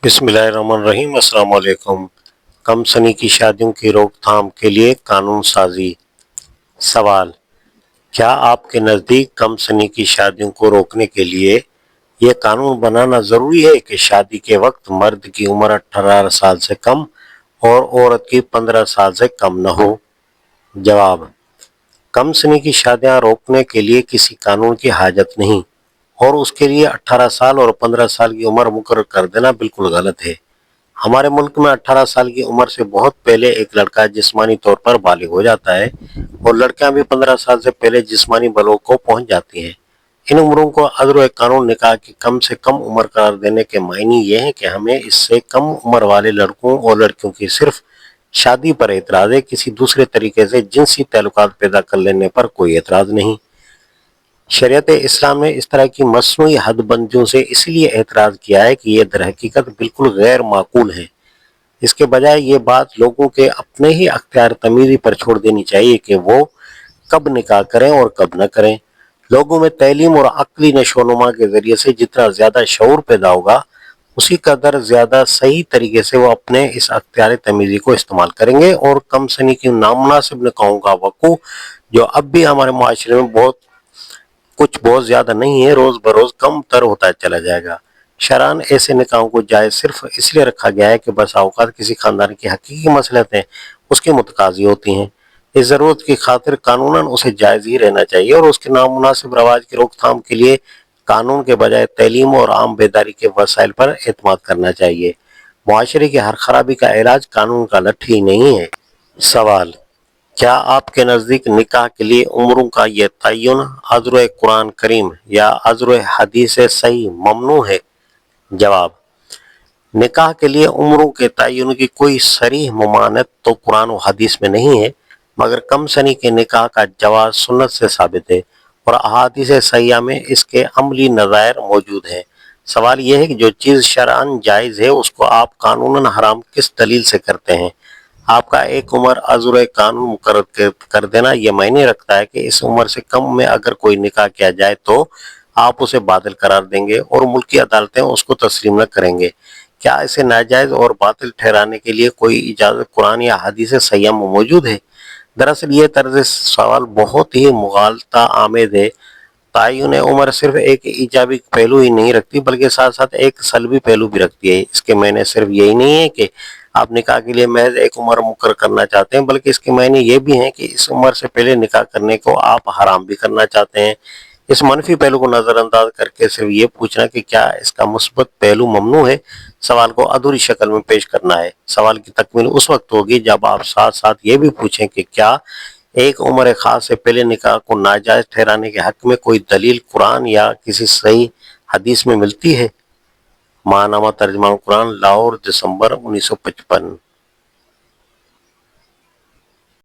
बिस्मिल्लाहिर्रहमानिर्रहीम। अस्सलाम वालेकुम। कम सनी की शादियों की रोक थाम के लिए कानून साजी। सवाल: क्या आपके नज़दीक कम सनी की शादियों को रोकने के लिए ये कानून बनाना ज़रूरी है कि शादी के वक्त मर्द की उम्र 18 साल से कम और औरत की 15 साल से कम न हो? जवाब: कम सनी की शादियां रोकने के लिए किसी कानून की हाजत नहीं, और उसके लिए 18 साल और 15 साल की उम्र मुकर्रर कर देना बिल्कुल गलत है। हमारे मुल्क में 18 साल की उम्र से बहुत पहले एक लड़का जिस्मानी तौर पर बालिग हो जाता है, और लड़कियां भी 15 साल से पहले जिस्मानी बलोग को पहुंच जाती हैं। इन उम्रों को अज़्र कानून निकाह की कम से कम उम्र करार देने के मायने ये है कि हमें इससे कम उम्र वाले लड़कों और लड़कियों की सिर्फ शादी पर एतराज़ है, किसी दूसरे तरीके से जिनसी ताल्लुकात पैदा कर लेने पर कोई एतराज़ नहीं। शरीयत इस्लाम ने इस तरह की मसनूई हदबंदियों से इसलिए एतराज़ किया है कि ये दरहकीकत बिल्कुल गैर माकूल है। इसके बजाय ये बात लोगों के अपने ही अख्तियार तमीज़ी पर छोड़ देनी चाहिए कि वो कब निकाह करें और कब न करें। लोगों में तैलीम और अक्ली नशोनुमा के ज़रिए से जितना ज़्यादा शऊर पैदा होगा, उसी कदर ज़्यादा सही तरीके से वो अपने इस अख्तियार तमीज़ी को इस्तेमाल करेंगे, और कम सनी की नामुनासिब निकाहों का वक़ूअ, जो अब भी हमारे माशरे में बहुत ज़्यादा नहीं है, रोज़ बरोज़ कम तर होता चला जाएगा। शरअन ऐसे निकाहों को जायज़ सिर्फ इसलिए रखा गया है कि बसा औकात किसी खानदान की हकीकी मसलहतें उसके मुतकाज़ी होती हैं। इस ज़रूरत की खातिर कानूनन उसे जायज़ ही रहना चाहिए, और उसके नामुनासिब रवाज की रोकथाम के लिए कानून के बजाय तैलीम और आम बेदारी के वसाइल पर एतमाद करना चाहिए। मुआशरे की हर खराबी का इलाज कानून का लट्ठी नहीं है। सवाल: क्या आपके नज़दीक निकाह के लिए उम्रों का यह तयन अज़्र कुरान करीम या अज़्र हदीस सही ममनू है? जवाब: निकाह के लिए उम्रों के तयन की कोई सरीह ममानत तो कुरान और हदीस में नहीं है, मगर कम सनी के निकाह का जवाज़ सुन्नत से साबित है, और अहादीस सहिया में इसके अमली नज़ायर मौजूद हैं। सवाल यह है कि जो चीज़ शरअन जायज़ है उसको आप कानूनन हराम किस दलील से करते हैं? आपका एक उम्र अज़्र कानून मुकर्रर कर देना यह मायने रखता है कि इस उम्र से कम में अगर कोई निकाह किया जाए तो आप उसे बातिल करार देंगे और मुल्की अदालतें उसको तस्लीम न करेंगे। क्या इसे नाजायज़ और बातिल ठहराने के लिए कोई इजाज़त कुरान या हदीस सहिया में मौजूद है? दरअसल ये तर्ज सवाल बहुत ही मुगालता आमेज है। तयन उम्र सिर्फ एक ईजाबी पहलू ही नहीं रखती, बल्कि साथ साथ एक सलबी पहलू भी रखती है। इसके मायने सिर्फ यही नहीं है कि आप निकाह के लिए महज एक उम्र मुकर्रर करना चाहते हैं, बल्कि इसके मायने ये भी हैं कि इस उम्र से पहले निकाह करने को आप हराम भी करना चाहते हैं। इस मनफी पहलू को नज़रअंदाज करके सिर्फ ये पूछना कि क्या इसका मुस्बत पहलू ममनू है, सवाल को अधूरी शक्ल में पेश करना है। सवाल की तकमील उस वक्त होगी जब आप साथ साथ ये भी पूछें कि क्या एक उम्र खास से पहले निकाह को नाजायज ठहराने के हक में कोई दलील कुरान या किसी सही हदीस में मिलती है? माहनामा तर्जुमान कुरान, लाहौर, दिसंबर 1955।